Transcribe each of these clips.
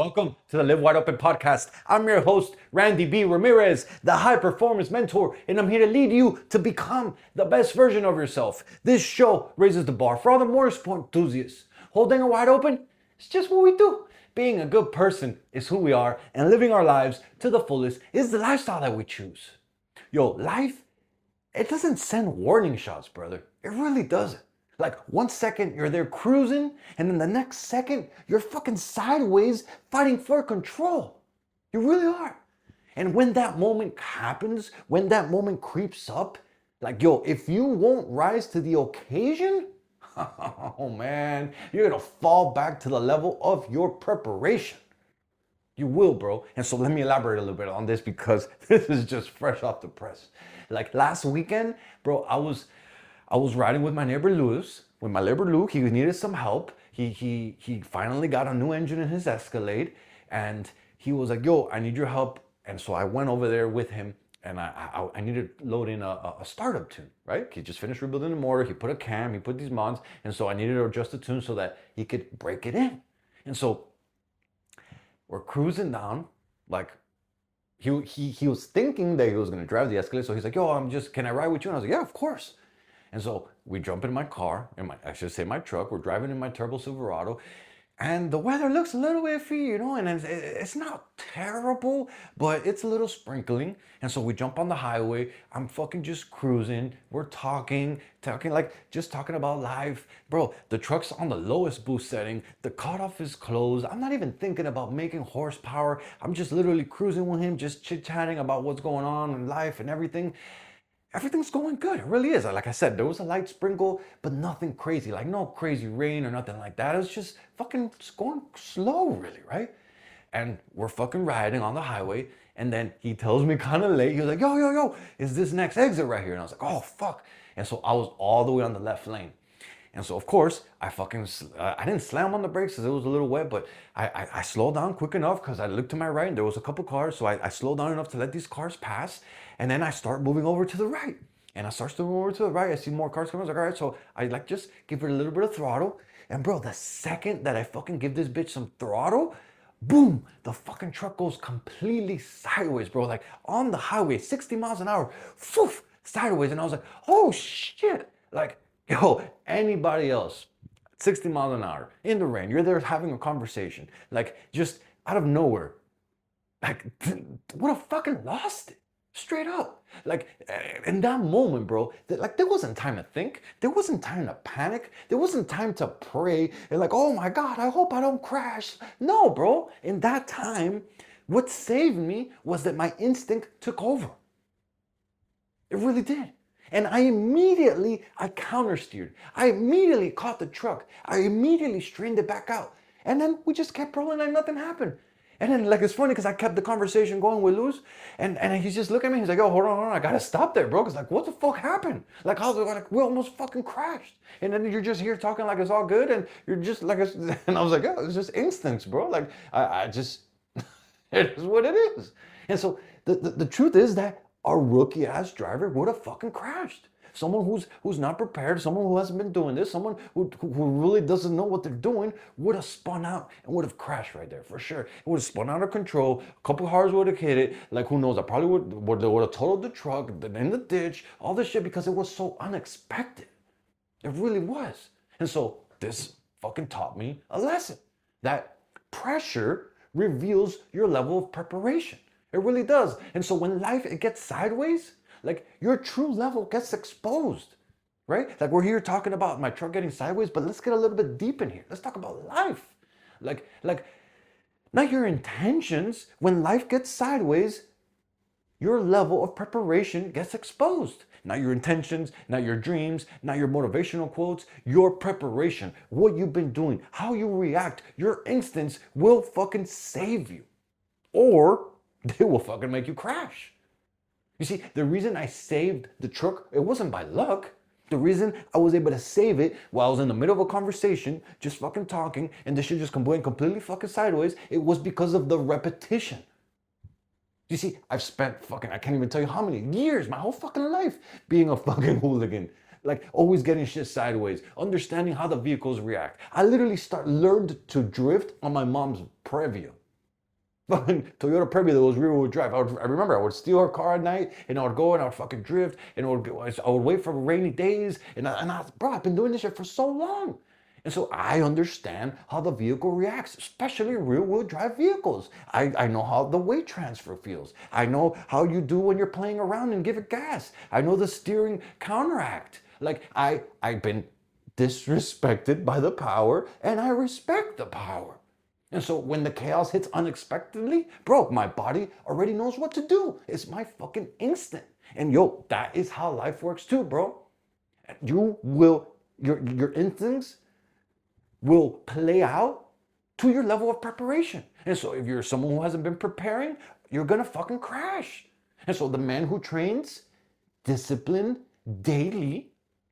Welcome to the Live Wide Open podcast. I'm your host, Randy B. Ramirez, the high performance mentor, and I'm here to lead you to become the best version of yourself. This show raises the bar for all the motorsport enthusiasts. Holding it wide open, it's just what we do. Being a good person is who we are, and living our lives to the fullest is the lifestyle that we choose. Yo, life, it doesn't send warning shots, brother. It really doesn't. Like 1 second you're there cruising, and then the next second you're fucking sideways fighting for control. You really are. And when that moment happens, when that moment creeps up, like yo, if you won't rise to the occasion, oh man, you're gonna fall back to the level of your preparation. You will, bro. And so let me elaborate a little bit on this because this is just fresh off the press. Like last weekend, bro, I was riding with my neighbor Luis. With my neighbor Luke, he needed some help. He finally got a new engine in his Escalade, and he was like, "Yo, I need your help." And so I went over there with him, and I needed to load in a startup tune, right? He just finished rebuilding the motor. He put a cam. He put these mods, and so I needed to adjust the tune so that he could break it in. And so we're cruising down, like he was thinking that he was gonna drive the Escalade. So he's like, "Yo, can I ride with you?" And I was like, "Yeah, of course." And so we jump in my car, I should say my truck. We're driving in my turbo Silverado, and the weather looks a little iffy, and it's not terrible, but it's a little sprinkling. And so we jump on the highway. I'm fucking just cruising. We're talking like just talking about life. Bro, the truck's on the lowest boost setting. The cutoff is closed. I'm not even thinking about making horsepower. I'm just literally cruising with him, just chit-chatting about what's going on in life and everything. Everything's going good. It really is. Like I said, there was a light sprinkle, but nothing crazy. Like no crazy rain or nothing like that. It was just fucking going slow, really, right? And we're fucking riding on the highway. And then he tells me kind of late, he was like, yo, is this next exit right here? And I was like, oh, fuck. And so I was all the way on the left lane. And so, of course, I didn't slam on the brakes because it was a little wet, but I slowed down quick enough because I looked to my right and there was a couple cars. So I slowed down enough to let these cars pass. And then I start moving over to the right. And I start moving over to the right. I see more cars coming. I was like, all right. So I just give it a little bit of throttle. And bro, the second that I fucking give this bitch some throttle, boom, the fucking truck goes completely sideways, bro. Like on the highway, 60 miles an hour, poof, sideways. And I was like, oh shit. Like, yo, anybody else, 60 miles an hour, in the rain, you're there having a conversation, like just out of nowhere, like would have fucking lost it, straight up. Like in that moment, bro, like there wasn't time to think, there wasn't time to panic, there wasn't time to pray, and like, oh my God, I hope I don't crash. No, bro, in that time, what saved me was that my instinct took over. It really did. And I countersteered. I immediately caught the truck. I immediately straightened it back out. And then we just kept rolling like nothing happened. And then like, it's funny because I kept the conversation going with Luz, and he's just looking at me. He's like, oh, hold on, I gotta stop there, bro. Cause like, what the fuck happened? Like, we almost fucking crashed. And then you're just here talking like it's all good. And you're just like, and I was like, yeah, it's just instincts, bro. Like I just, it is what it is. And so the truth is that a rookie ass driver would have fucking crashed. Someone who's not prepared, someone who hasn't been doing this, someone who really doesn't know what they're doing would have spun out and would have crashed right there for sure. It would have spun out of control. A couple cars would have hit it. Like who knows? I probably would have totaled the truck in the ditch, all this shit because it was so unexpected. It really was. And so this fucking taught me a lesson that pressure reveals your level of preparation. It really does. And so when life, it gets sideways, like your true level gets exposed, right? Like we're here talking about my truck getting sideways, but let's get a little bit deep in here. Let's talk about life. Like not your intentions. When life gets sideways, your level of preparation gets exposed. Not your intentions, not your dreams, not your motivational quotes, your preparation, what you've been doing, how you react, your instincts will fucking save you. Or they will fucking make you crash. You see, the reason I saved the truck, it wasn't by luck. The reason I was able to save it while I was in the middle of a conversation, just fucking talking, and this shit just went completely fucking sideways, it was because of the repetition. You see, I've spent I can't even tell you how many years, my whole fucking life, being a fucking hooligan. Like always getting shit sideways, understanding how the vehicles react. I literally learned to drift on my mom's Previa. fucking Toyota Previa that was rear-wheel drive. I remember I would steal her car at night, and I would go and I would fucking drift, and I would wait for rainy days, bro, I've been doing this shit for so long. And so I understand how the vehicle reacts, especially rear-wheel drive vehicles. I know how the weight transfer feels. I know how you do when you're playing around and give it gas. I know the steering counteract. Like I've been disrespected by the power, and I respect the power. And so when the chaos hits unexpectedly, bro, my body already knows what to do. It's my fucking instinct. And yo, that is how life works too, bro. Your instincts will play out to your level of preparation. And so if you're someone who hasn't been preparing, you're gonna fucking crash. And so the man who trains disciplined daily,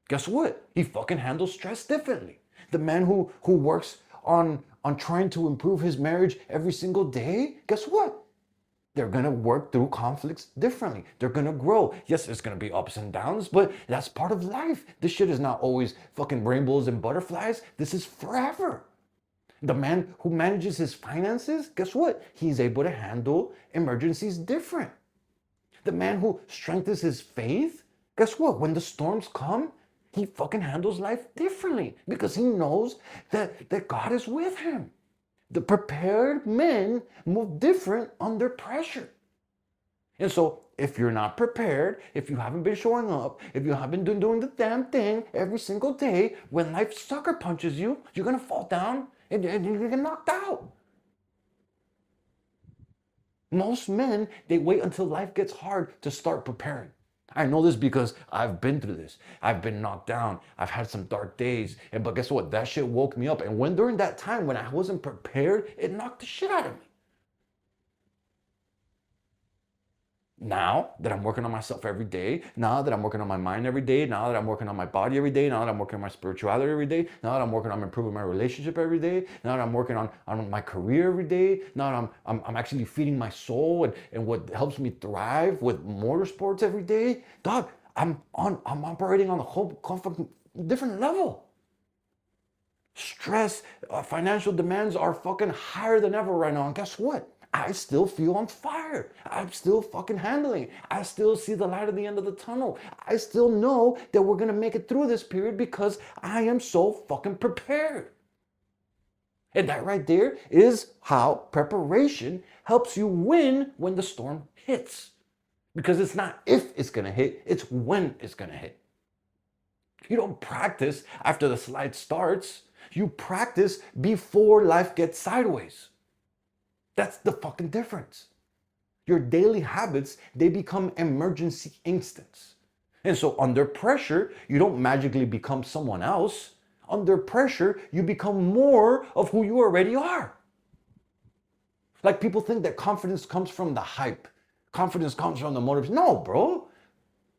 guess what? He fucking handles stress differently. The man who works on trying to improve his marriage every single day, guess what? They're gonna work through conflicts differently. They're gonna grow. Yes, there's gonna be ups and downs, but that's part of life. This shit is not always fucking rainbows and butterflies. This is forever. The man who manages his finances, guess what? He's able to handle emergencies different. The man who strengthens his faith, guess what? When the storms come, he fucking handles life differently because he knows that God is with him. The prepared men move different under pressure. And so if you're not prepared, if you haven't been showing up, if you haven't been doing the damn thing every single day, when life sucker punches you, you're gonna fall down and you're gonna get knocked out. Most men, they wait until life gets hard to start preparing. I know this because I've been through this. I've been knocked down. I've had some dark days. But guess what? That shit woke me up. And during that time when I wasn't prepared, it knocked the shit out of me. Now that I'm working on myself every day, now that I'm working on my mind every day, now that I'm working on my body every day, now that I'm working on my spirituality every day, now that I'm working on improving my relationship every day, now that I'm working on my career every day, now that I'm actually feeding my soul and what helps me thrive with motorsports every day, dog, I'm operating on a whole different level. Stress, financial demands are fucking higher than ever right now. And guess what? I still feel on fire. I'm still fucking handling. I still see the light at the end of the tunnel. I still know that we're gonna make it through this period because I am so fucking prepared. And that right there is how preparation helps you win when the storm hits. Because it's not if it's gonna hit, it's when it's gonna hit. You don't practice after the slide starts. You practice before life gets sideways. That's the fucking difference. Your daily habits, they become emergency instincts. And so under pressure, you don't magically become someone else. Under pressure, you become more of who you already are. Like people think that confidence comes from the hype. Confidence comes from the motives. No, bro.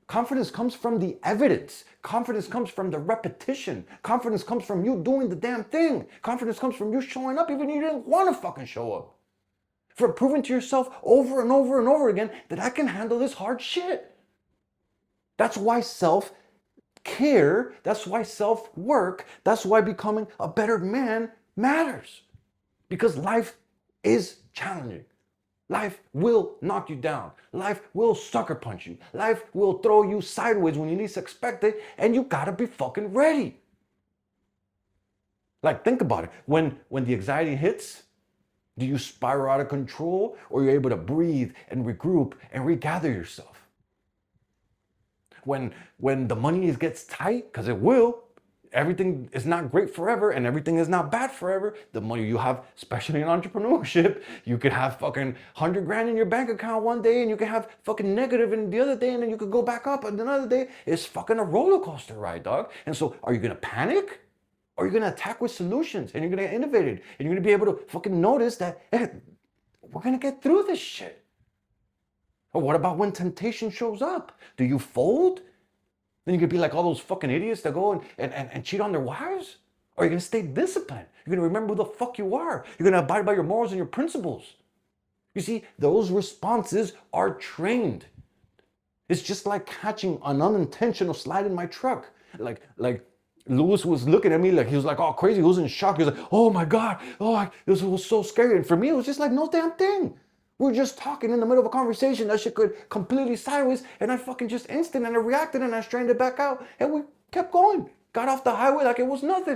Confidence comes from the evidence. Confidence comes from the repetition. Confidence comes from you doing the damn thing. Confidence comes from you showing up even if you didn't want to fucking show up. For proving to yourself over and over and over again that I can handle this hard shit. That's why self-care, that's why self-work, that's why becoming a better man matters. Because life is challenging. Life will knock you down. Life will sucker punch you. Life will throw you sideways when you least expect it, and you gotta be fucking ready. Like, think about it. When the anxiety hits, do you spiral out of control, or you're able to breathe and regroup and regather yourself? When the money gets tight, because it will, everything is not great forever and everything is not bad forever. The money you have, especially in entrepreneurship, you could have fucking 100 grand in your bank account one day and you could have fucking negative in the other day, and then you could go back up and another day. It's fucking a roller coaster ride, dog. And so are you gonna panic? Or you're gonna attack with solutions, and you're gonna innovate it, and you're gonna be able to fucking notice that, hey, we're gonna get through this shit. Or what about when temptation shows up? Do you fold? Then you could be like all those fucking idiots that go and cheat on their wives? Or you're gonna stay disciplined. You're gonna remember who the fuck you are. You're gonna abide by your morals and your principles. You see, those responses are trained. It's just like catching an unintentional slide in my truck. Like Lewis was looking at me like he was like, oh, crazy. He was in shock. He was like, oh my God. Oh, this was so scary. And for me, it was just like, no damn thing. We were just talking in the middle of a conversation. That shit could completely sideways, and I fucking just instant and I reacted and I straightened it back out, and we kept going. Got off the highway like it was nothing.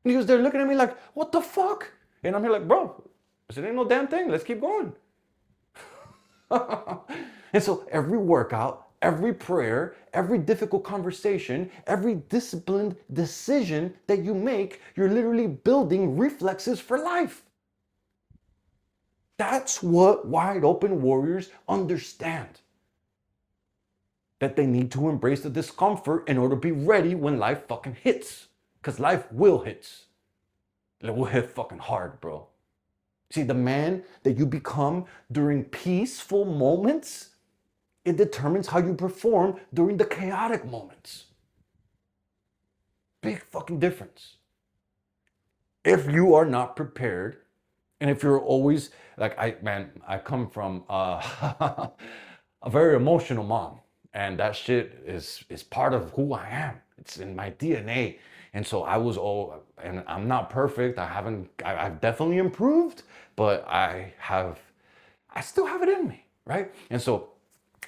And he was there looking at me like, what the fuck? And I'm here like, bro, this ain't no damn thing. Let's keep going. And so every workout, every prayer, every difficult conversation, every disciplined decision that you make, you're literally building reflexes for life. That's what wide open warriors understand. That they need to embrace the discomfort in order to be ready when life fucking hits. Because life will hit. It will hit fucking hard, bro. See, the man that you become during peaceful moments, it determines how you perform during the chaotic moments. Big fucking difference. If you are not prepared, and if you're always, like, I come from a very emotional mom. And that shit is part of who I am. It's in my DNA. And so and I'm not perfect. I've definitely improved, but I still have it in me, right? And so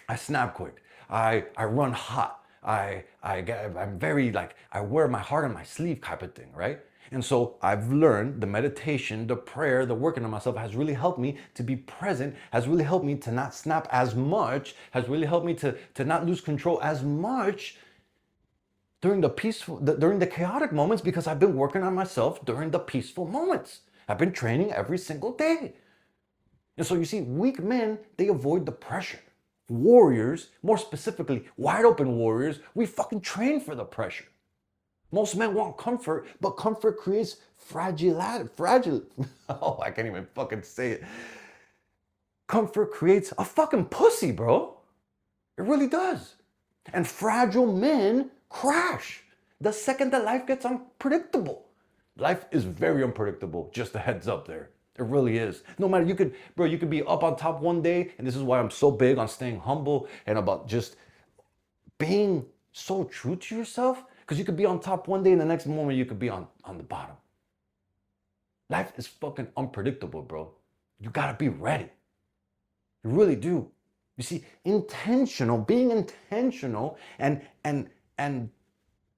I snap quick. I run hot. I'm very like, I wear my heart on my sleeve type of thing, right? And so I've learned the meditation, the prayer, the working on myself has really helped me to be present, has really helped me to not snap as much, has really helped me to not lose control as much during the chaotic moments, because I've been working on myself during the peaceful moments. I've been training every single day. And so you see, weak men, they avoid the pressure. Warriors, more specifically, wide open warriors, we fucking train for the pressure. Most men want comfort, but comfort creates fragile. Oh, I can't even fucking say it. Comfort creates a fucking pussy, bro. It really does. And fragile men crash the second that life gets unpredictable. Life is very unpredictable, just a heads up there. It really is. No matter, you could be up on top one day, and this is why I'm so big on staying humble and about just being so true to yourself. Because you could be on top one day and the next moment you could be on the bottom. Life is fucking unpredictable, bro. You gotta be ready. You really do. You see, being intentional and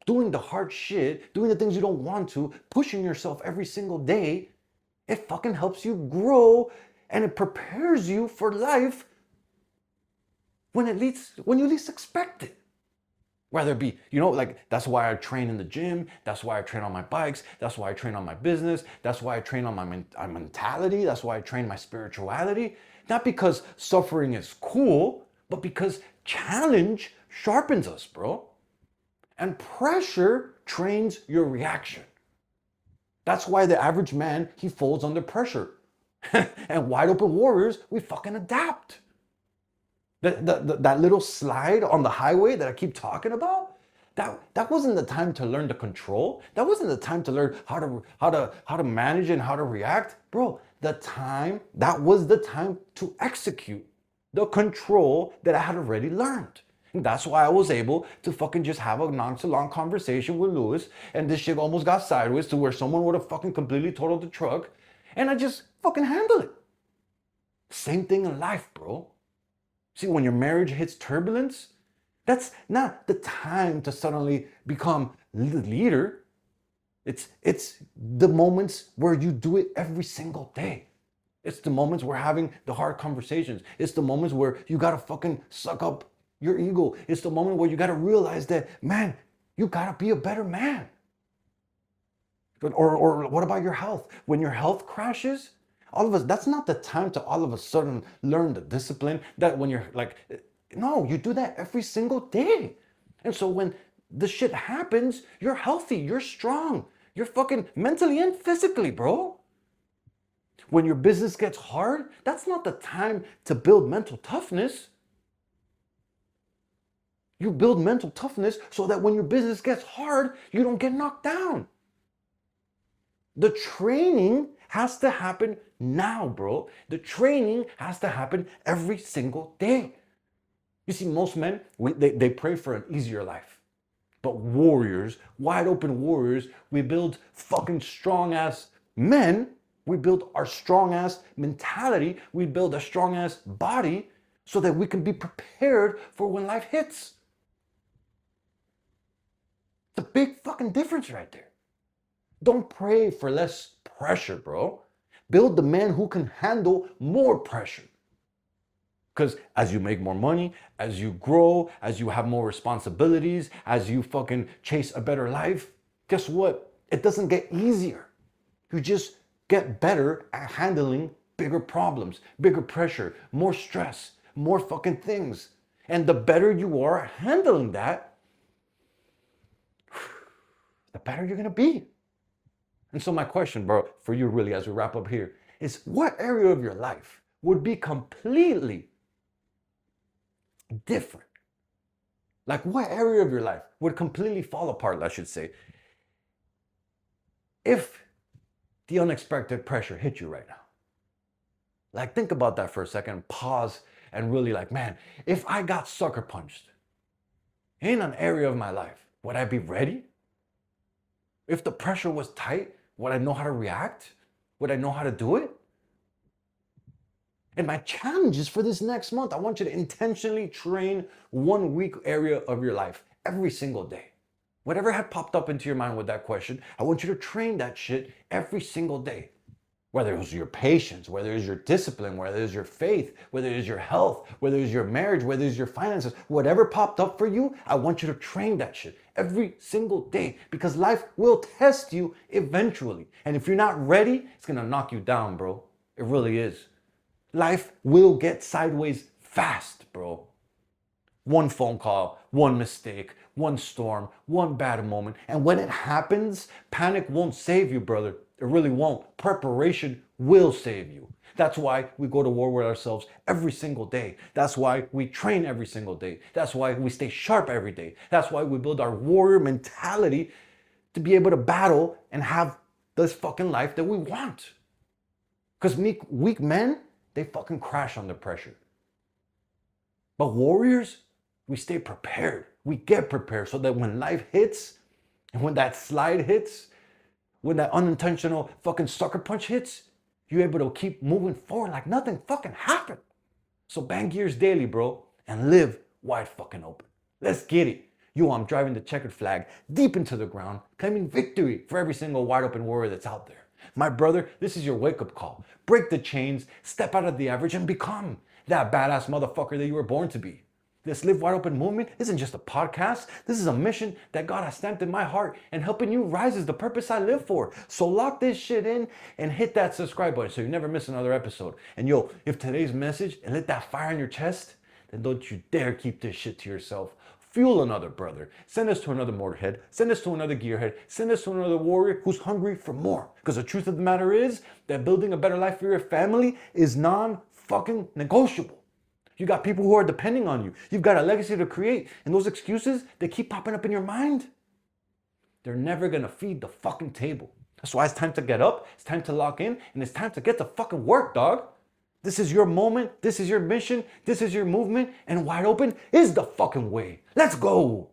doing the hard shit, doing the things you don't want to, pushing yourself every single day, it fucking helps you grow and it prepares you for life when you least expect it. Whether it be, like, that's why I train in the gym. That's why I train on my bikes. That's why I train on my business. That's why I train on my mentality. That's why I train my spirituality. Not because suffering is cool, but because challenge sharpens us, bro. And pressure trains your reaction. That's why the average man, he folds under pressure. And wide open warriors, we fucking adapt. That little slide on the highway that I keep talking about, that wasn't the time to learn the control. That wasn't the time to learn how to manage and how to react. Bro, that was the time to execute the control that I had already learned. And that's why I was able to fucking just have a nonchalant conversation with Lewis, and this shit almost got sideways to where someone would have fucking completely totaled the truck, and I just fucking handled it. Same thing in life, bro. See, when your marriage hits turbulence, that's not the time to suddenly become the leader. It's the moments where you do it every single day. It's the moments where having the hard conversations. It's the moments where you gotta fucking suck up your ego. It's the moment where you gotta realize that, man, you gotta be a better man. Or what about your health? When your health crashes, all of us, that's not the time to all of a sudden learn the discipline that when you're like, no, you do that every single day. And so when the shit happens, you're healthy, you're strong, you're fucking mentally and physically, bro. When your business gets hard, that's not the time to build mental toughness. You build mental toughness so that when your business gets hard, you don't get knocked down. The training has to happen now, bro. The training has to happen every single day. You see, most men, they pray for an easier life. But warriors, wide open warriors, we build fucking strong ass men We build our strong ass mentality. We build a strong ass body so that we can be prepared for when life hits. The big fucking difference right there. Don't pray for less pressure, bro. Build the man who can handle more pressure. Because as you make more money, as you grow, as you have more responsibilities, as you fucking chase a better life, guess what? It doesn't get easier. You just get better at handling bigger problems, bigger pressure, more stress, more fucking things. And the better you are at handling that, the better you're gonna be. And so my question, bro, for you really as we wrap up here is, what area of your life would be completely different? Like, what area of your life would completely fall apart, I should say, if the unexpected pressure hit you right now? Like, think about that for a second, pause, and really like, man, if I got sucker punched in an area of my life, would I be ready? If the pressure was tight, would I know how to react? Would I know how to do it? And my challenge is for this next month, I want you to intentionally train 1 week area of your life every single day. Whatever had popped up into your mind with that question, I want you to train that shit every single day. Whether it was your patience, whether it was your discipline, whether it was your faith, whether it is your health, whether it is your marriage, whether it is your finances, whatever popped up for you, I want you to train that shit every single day, because life will test you eventually. And if you're not ready, it's gonna knock you down, bro. It really is. Life will get sideways fast, bro. One phone call, one mistake, one storm, one bad moment. And when it happens, panic won't save you, brother. It really won't. Preparation will save you. That's why we go to war with ourselves every single day. That's why we train every single day. That's why we stay sharp every day. That's why we build our warrior mentality to be able to battle and have this fucking life that we want. Because weak men, they fucking crash under pressure. But warriors, we stay prepared. We get prepared so that when life hits, and when that slide hits, when that unintentional fucking sucker punch hits, you're able to keep moving forward like nothing fucking happened. So bang gears daily, bro, and live wide fucking open. Let's get it. Yo, I'm driving the checkered flag deep into the ground, claiming victory for every single wide open warrior that's out there. My brother, this is your wake-up call. Break the chains, step out of the average, and become that badass motherfucker that you were born to be. This Live Wide Open movement isn't just a podcast. This is a mission that God has stamped in my heart, and helping you rise is the purpose I live for. So lock this shit in and hit that subscribe button so you never miss another episode. And yo, if today's message lit that fire in your chest, then don't you dare keep this shit to yourself. Fuel another brother. Send us to another motorhead. Send us to another gearhead. Send us to another warrior who's hungry for more. Because the truth of the matter is that building a better life for your family is non-fucking negotiable. You got people who are depending on you. You've got a legacy to create. And those excuses, they keep popping up in your mind. They're never gonna feed the fucking table. That's why it's time to get up, it's time to lock in, and it's time to get to fucking work, dog. This is your moment, this is your mission, this is your movement, and wide open is the fucking way. Let's go.